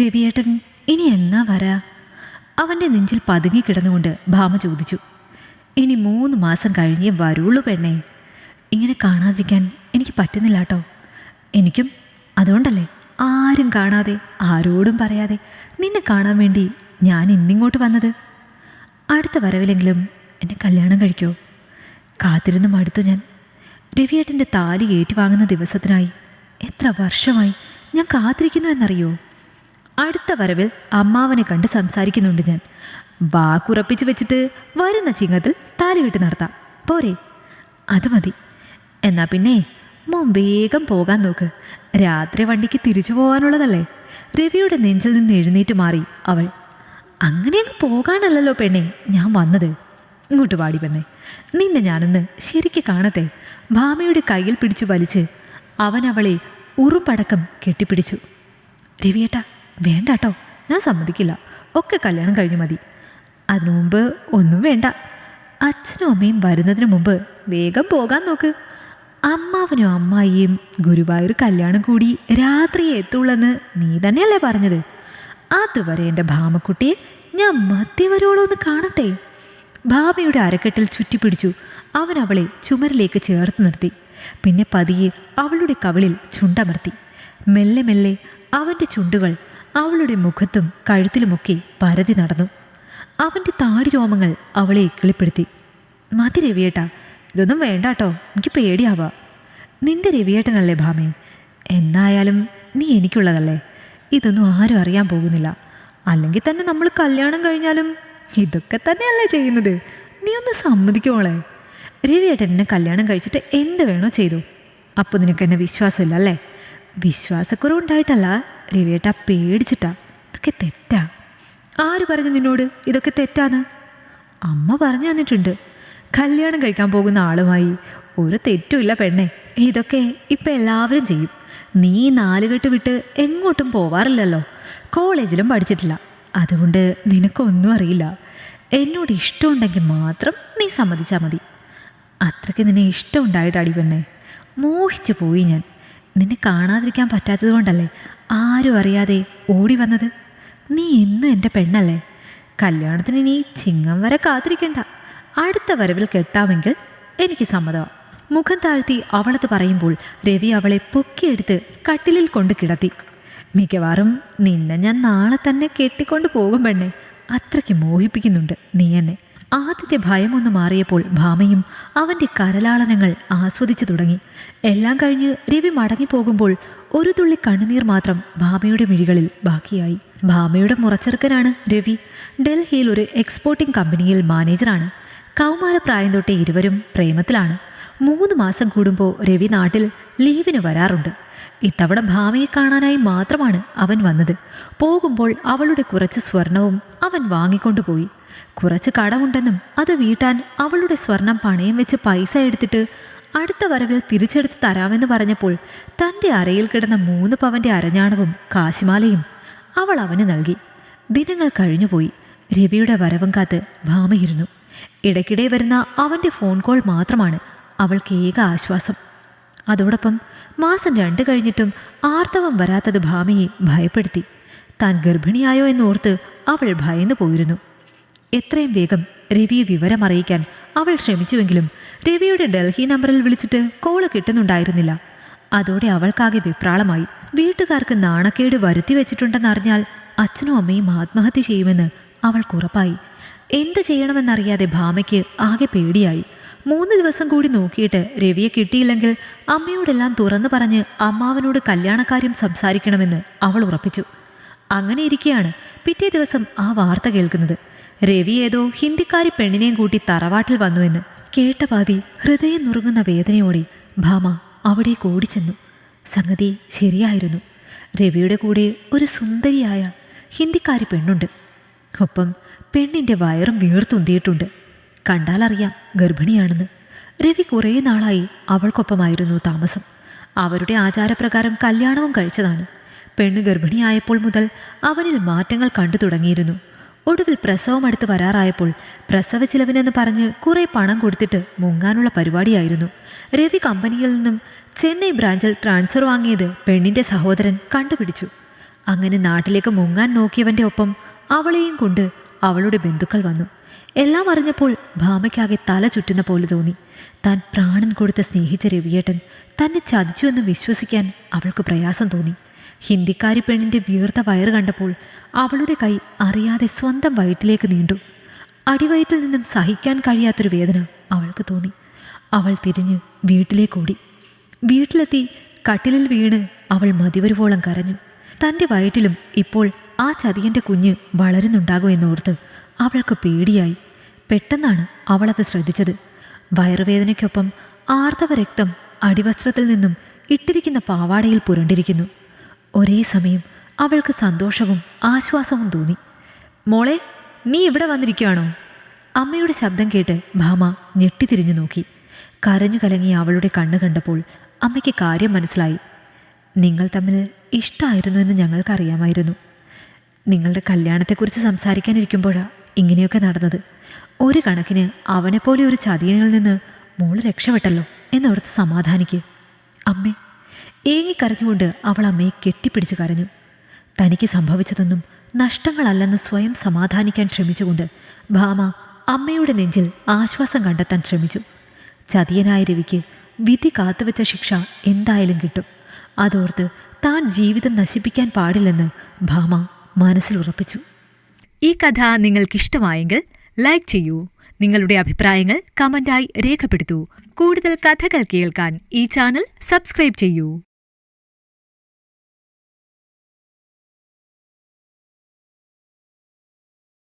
രവിയേട്ടൻ ഇനി എന്നാ വരാ? അവൻ്റെ നെഞ്ചിൽ പതുങ്ങിക്കിടന്നുകൊണ്ട് ഭാമ ചോദിച്ചു. ഇനി 3 മാസം കഴിഞ്ഞേ വരുള്ളൂ പെണ്ണേ. ഇങ്ങനെ കാണാതിരിക്കാൻ എനിക്ക് പറ്റുന്നില്ല കേട്ടോ. എനിക്കും അതുകൊണ്ടല്ലേ ആരും കാണാതെ ആരോടും പറയാതെ നിന്നെ കാണാൻ വേണ്ടി ഞാൻ ഇന്നിങ്ങോട്ട് വന്നത്. അടുത്ത വരവിലെങ്കിലും എന്നെ കല്യാണം കഴിക്കോ? കാത്തിരുന്ന് മടുത്തു ഞാൻ. രവിയേട്ടൻ്റെ താലി ഏറ്റുവാങ്ങുന്ന ദിവസത്തിനായി എത്ര വർഷമായി ഞാൻ കാത്തിരിക്കുന്നു എന്നറിയോ? അടുത്ത വരവിൽ അമ്മാവനെ കണ്ട് സംസാരിക്കുന്നുണ്ട് ഞാൻ. വാക്കുറപ്പിച്ച് വെച്ചിട്ട് വരുന്ന ചിങ്ങത്തിൽ താലി കെട്ടി നടത്താം, പോരെ? അത് മതി. എന്നാ പിന്നെ മോൻ വേഗം പോകാൻ നോക്ക്. രാത്രി വണ്ടിക്ക് തിരിച്ചു പോകാനുള്ളതല്ലേ. രവിയുടെ നെഞ്ചിൽ നിന്ന് എഴുന്നേറ്റ് മാറി അവൾ. അങ്ങനെ അങ്ങ് പോകാനല്ലല്ലോ പെണ്ണെ ഞാൻ വന്നത്. ഇങ്ങോട്ട് പാടി പെണ്ണെ, നിന്നെ ഞാനൊന്ന് ശരിക്ക് കാണട്ടെ. ഭാമയുടെ കയ്യിൽ പിടിച്ചു വലിച്ച് അവൻ അവളെ ഉറുമ്പടക്കം കെട്ടിപ്പിടിച്ചു. രവിയേട്ടാ വേണ്ട കേട്ടോ, ഞാൻ സമ്മതിക്കില്ല. ഒക്കെ കല്യാണം കഴിഞ്ഞു മതി. അതിനു മുമ്പ് ഒന്നും വേണ്ട. അച്ഛനും അമ്മയും വരുന്നതിന് മുമ്പ് വേഗം പോകാൻ നോക്ക്. അമ്മാവനും അമ്മായിയും ഗുരുവായൂർ കല്യാണം കൂടി രാത്രിയെ എത്തുള്ളെന്ന് നീ തന്നെയല്ലേ പറഞ്ഞത്? അതുവരെ എൻ്റെ ഭാമക്കുട്ടിയെ ഞാൻ മധ്യവരോളം ഒന്ന് കാണട്ടെ. ഭാമയുടെ അരക്കെട്ടിൽ ചുറ്റിപ്പിടിച്ചു അവൻ അവളെ ചുമരിലേക്ക് ചേർത്ത് നിർത്തി. പിന്നെ പതിയെ അവളുടെ കവിളിൽ ചുണ്ടമർത്തി. മെല്ലെ മെല്ലെ അവൻ്റെ ചുണ്ടുകൾ അവളുടെ മുഖത്തും കഴുത്തിലുമൊക്കെ പരതി നടന്നു. അവൻ്റെ താടി രോമങ്ങൾ അവളെ ഇക്കിളിപ്പെടുത്തി. മതി രവിയേട്ടാ, ഇതൊന്നും വേണ്ട കേട്ടോ, എനിക്ക് പേടിയാവാ. നിന്റെ രവിയേട്ടനല്ലേ ഭാമേ, എന്നായാലും നീ എനിക്കുള്ളതല്ലേ. ഇതൊന്നും ആരും അറിയാൻ പോകുന്നില്ല. അല്ലെങ്കിൽ തന്നെ നമ്മൾ കല്യാണം കഴിഞ്ഞാലും ഇതൊക്കെ തന്നെയല്ലേ ചെയ്യുന്നത്. നീ ഒന്ന് സമ്മതിക്കോളെ. രവിയേട്ടൻ എന്നെ കല്യാണം കഴിച്ചിട്ട് എന്ത് വേണോ ചെയ്തു. അപ്പോൾ നിനക്ക് എന്നെ വിശ്വാസമില്ല അല്ലേ? വിശ്വാസക്കുറവുണ്ടായിട്ടല്ല രവിയേട്ടാ, പേടിച്ചിട്ടാ. ഇതൊക്കെ തെറ്റാ. ആര് പറഞ്ഞു നിന്നോട് ഇതൊക്കെ തെറ്റാന്ന്? അമ്മ പറഞ്ഞു തന്നിട്ടുണ്ട്. കല്യാണം കഴിക്കാൻ പോകുന്ന ആളുമായി ഒരു തെറ്റുമില്ല പെണ്ണെ. ഇതൊക്കെ ഇപ്പം എല്ലാവരും ചെയ്യും. നീ 4 കെട്ട് വിട്ട് എങ്ങോട്ടും പോവാറില്ലല്ലോ. കോളേജിലും പഠിച്ചിട്ടില്ല. അതുകൊണ്ട് നിനക്കൊന്നും അറിയില്ല. എന്നോട് ഇഷ്ടമുണ്ടെങ്കിൽ മാത്രം നീ സമ്മതിച്ചാൽ മതി. അത്രയ്ക്ക് നിന്നെ ഇഷ്ടമുണ്ടായിട്ടാടി പെണ്ണെ. മോഹിച്ചു പോയി ഞാൻ. നിന്നെ കാണാതിരിക്കാൻ പറ്റാത്തത് കൊണ്ടല്ലേ ആരും അറിയാതെ ഓടി വന്നത്. നീ എന്നും എൻ്റെ പെണ്ണല്ലേ. കല്യാണത്തിന് നീ ചിങ്ങം വരെ കാത്തിരിക്കണ്ട. അടുത്ത വരവിൽ കെട്ടാമെങ്കിൽ എനിക്ക് സമ്മതമാണ്. മുഖം താഴ്ത്തി അവളത് പറയുമ്പോൾ രവി അവളെ പൊക്കിയെടുത്ത് കട്ടിലിൽ കൊണ്ട് കിടത്തി. മിക്കവാറും നിന്നെ ഞാൻ നാളെ തന്നെ കെട്ടിക്കൊണ്ട് പോകും പെണ്ണെ. അത്രയ്ക്ക് മോഹിപ്പിക്കുന്നുണ്ട് നീ എന്നെ. ആദ്യത്തെ ഭയമൊന്ന് മാറിയപ്പോൾ ഭാമയും അവൻ്റെ കരലാളനങ്ങൾ ആസ്വദിച്ചു തുടങ്ങി. എല്ലാം കഴിഞ്ഞ് രവി മടങ്ങിപ്പോകുമ്പോൾ ഒരു തുള്ളി കണ്ണുനീർ മാത്രം ഭാമയുടെ മിഴികളിൽ ബാക്കിയായി. ഭാമയുടെ മുറച്ചെറുക്കനാണ് രവി. ഡൽഹിയിൽ ഒരു എക്സ്പോർട്ടിംഗ് കമ്പനിയിൽ മാനേജറാണ്. കൗമാരപ്രായം തൊട്ടേ ഇരുവരും പ്രേമത്തിലാണ്. 3 മാസം കൂടുമ്പോൾ രവി നാട്ടിൽ ലീവിന് വരാറുണ്ട്. ഇത്തവണ ഭാമയെ കാണാനായി മാത്രമാണ് അവൻ വന്നത്. പോകുമ്പോൾ അവളുടെ കുറച്ച് സ്വർണവും അവൻ വാങ്ങിക്കൊണ്ടുപോയി. കുറച്ച് കടമുണ്ടെന്നും അത് വീട്ടാൻ അവളുടെ സ്വർണം പണയം വെച്ച് പൈസ എടുത്തിട്ട് അടുത്ത വരവിൽ തിരിച്ചെടുത്ത് തരാമെന്ന് പറഞ്ഞപ്പോൾ തൻ്റെ അരയിൽ കിടന്ന 3 പവൻ്റെ അരഞ്ഞാണവും കാശിമാലയും അവൾ അവന് നൽകി. ദിനങ്ങൾ കഴിഞ്ഞുപോയി. രവിയുടെ വരവും കാത്ത് ഭാമയിരുന്നു. ഇടയ്ക്കിടെ വരുന്ന അവൻ്റെ ഫോൺ കോൾ മാത്രമാണ് അവൾക്ക് ഏക ആശ്വാസം. അതോടൊപ്പം മാസം 2 കഴിഞ്ഞിട്ടും ആർത്തവം വരാത്തത് ഭാമയെ ഭയപ്പെടുത്തി. താൻ ഗർഭിണിയായോ എന്നോർത്ത് അവൾ ഭയന്നു പോയിരുന്നു. എത്രയും വേഗം രവിയെ വിവരമറിയിക്കാൻ അവൾ ശ്രമിച്ചുവെങ്കിലും രവിയുടെ ഡൽഹി നമ്പറിൽ വിളിച്ചിട്ട് കോള് കിട്ടുന്നുണ്ടായിരുന്നില്ല. അതോടെ അവൾക്കാകെ വിപ്രാളമായി. വീട്ടുകാർക്ക് നാണക്കേട് വരുത്തി വെച്ചിട്ടുണ്ടെന്നറിഞ്ഞാൽ അച്ഛനും അമ്മയും ആത്മഹത്യ ചെയ്യുമെന്ന് അവൾക്കുറപ്പായി. എന്ത് ചെയ്യണമെന്നറിയാതെ ഭാമയ്ക്ക് ആകെ പേടിയായി. 3 ദിവസം കൂടി നോക്കിയിട്ട് രവിയെ കിട്ടിയില്ലെങ്കിൽ അമ്മയോടെല്ലാം തുറന്നു പറഞ്ഞ് അമ്മാവനോട് കല്യാണക്കാര്യം സംസാരിക്കണമെന്ന് അവൾ ഉറപ്പിച്ചു. അങ്ങനെ ഇരിക്കെയാണ് പിറ്റേ ദിവസം ആ വാർത്ത കേൾക്കുന്നത്. രവി ഏതോ ഹിന്ദിക്കാരി പെണ്ണിനെയും കൂട്ടി തറവാട്ടിൽ വന്നുവെന്ന്. കേട്ട പാതി ഹൃദയം നുറുങ്ങുന്ന വേദനയോടെ ഭാമ അവിടേക്ക് ഓടിച്ചെന്നു. സംഗതി ശരിയായിരുന്നു. രവിയുടെ കൂടെ ഒരു സുന്ദരിയായ ഹിന്ദിക്കാരി പെണ്ണുണ്ട്. ഒപ്പം പെണ്ണിൻ്റെ വയറും വീർത്തുന്തിയിട്ടുണ്ട്. കണ്ടാലറിയാം ഗർഭിണിയാണെന്ന്. രവി കുറേ നാളായി അവൾക്കൊപ്പമായിരുന്നു താമസം. അവരുടെ ആചാരപ്രകാരം കല്യാണവും കഴിച്ചതാണ്. പെണ്ണ് ഗർഭിണിയായപ്പോൾ മുതൽ അവനിൽ മാറ്റങ്ങൾ കണ്ടു തുടങ്ങിയിരുന്നു. ഒടുവിൽ പ്രസവം അടുത്ത് വരാറായപ്പോൾ പ്രസവ ചിലവിനെന്ന് പറഞ്ഞ് കുറേ പണം കൊടുത്തിട്ട് മുങ്ങാനുള്ള പരിപാടിയായിരുന്നു. രവി കമ്പനിയിൽ നിന്നും ചെന്നൈ ബ്രാഞ്ചിൽ ട്രാൻസ്ഫർ വാങ്ങിയത് പെണ്ണിൻ്റെ സഹോദരൻ കണ്ടുപിടിച്ചു. അങ്ങനെ നാട്ടിലേക്ക് മുങ്ങാൻ നോക്കിയവൻ്റെ ഒപ്പം അവളെയും കൊണ്ട് അവളുടെ ബന്ധുക്കൾ വന്നു. എല്ലാം അറിഞ്ഞപ്പോൾ ഭാമയ്ക്കാകെ തല ചുറ്റുന്ന പോലെ തോന്നി. താൻ പ്രാണൻ കൊടുത്ത് സ്നേഹിച്ച രവിയേട്ടൻ തന്നെ ചതിച്ചുവെന്ന് വിശ്വസിക്കാൻ അവൾക്ക് പ്രയാസം തോന്നി. ഹിന്ദിക്കാരി പെണ്ണിൻ്റെ വീർത്ത വയറ് കണ്ടപ്പോൾ അവളുടെ കൈ അറിയാതെ സ്വന്തം വയറ്റിലേക്ക് നീണ്ടു. അടിവയറ്റിൽ നിന്നും സഹിക്കാൻ കഴിയാത്തൊരു വേദന അവൾക്ക് തോന്നി. അവൾ തിരിഞ്ഞ് വീട്ടിലേക്കോടി. വീട്ടിലെത്തി കട്ടിലിൽ വീണ് അവൾ മതിവരുവോളം കരഞ്ഞു. തൻ്റെ വയറ്റിലും ഇപ്പോൾ ആ ചതിയൻ്റെ കുഞ്ഞ് വളരുന്നുണ്ടാകുമെന്നോർത്ത് അവൾക്ക് പേടിയായി. പെട്ടെന്നാണ് അവളത് ശ്രദ്ധിച്ചത്. വയറുവേദനയ്ക്കൊപ്പം ആർത്തവ രക്തം അടിവസ്ത്രത്തിൽ നിന്നും ഇട്ടിരിക്കുന്ന പാവാടയിൽ പുരണ്ടിരിക്കുന്നു. ഒരേ സമയം അവൾക്ക് സന്തോഷവും ആശ്വാസവും തോന്നി. മോളെ, നീ ഇവിടെ വന്നിരിക്കുകയാണോ? അമ്മയുടെ ശബ്ദം കേട്ട് ഭാമ ഞെട്ടിത്തിരിഞ്ഞു നോക്കി. കരഞ്ഞു കലങ്ങിയ അവളുടെ കണ്ണ് കണ്ടപ്പോൾ അമ്മയ്ക്ക് കാര്യം മനസ്സിലായി. നിങ്ങൾ തമ്മിൽ ഇഷ്ടമായിരുന്നു എന്ന് ഞങ്ങൾക്കറിയാമായിരുന്നു. നിങ്ങളുടെ കല്യാണത്തെക്കുറിച്ച് സംസാരിക്കാനിരിക്കുമ്പോഴാണ് ഇങ്ങനെയൊക്കെ നടന്നത്. ഒരു കണക്കിന് അവനെപ്പോലെ ഒരു ചതിയനിൽ നിന്ന് മോള് രക്ഷപ്പെട്ടല്ലോ എന്നോർത്ത് സമാധാനിക്ക്. അമ്മേ, ഏങ്ങിക്കരഞ്ഞുകൊണ്ട് അവൾ അമ്മയെ കെട്ടിപ്പിടിച്ചു കരഞ്ഞു. തനിക്ക് സംഭവിച്ചതൊന്നും നഷ്ടങ്ങളല്ലെന്ന് സ്വയം സമാധാനിക്കാൻ ശ്രമിച്ചുകൊണ്ട് ഭാമ അമ്മയുടെ നെഞ്ചിൽ ആശ്വാസം കണ്ടെത്താൻ ശ്രമിച്ചു. ചതിയനായ രവിക്ക് വിധി കാത്തുവെച്ച ശിക്ഷ എന്തായാലും കിട്ടും. അതോർത്ത് താൻ ജീവിതം നശിപ്പിക്കാൻ പാടില്ലെന്ന് ഭാമ മനസ്സിൽ ഉറപ്പിച്ചു. ഈ കഥ നിങ്ങൾക്കിഷ്ടമായെങ്കിൽ ലൈക്ക് ചെയ്യൂ. നിങ്ങളുടെ അഭിപ്രായങ്ങൾ കമന്റായി രേഖപ്പെടുത്തൂ. കൂടുതൽ കഥകൾ കേൾക്കാൻ ഈ ചാനൽ സബ്സ്ക്രൈബ് ചെയ്യൂ.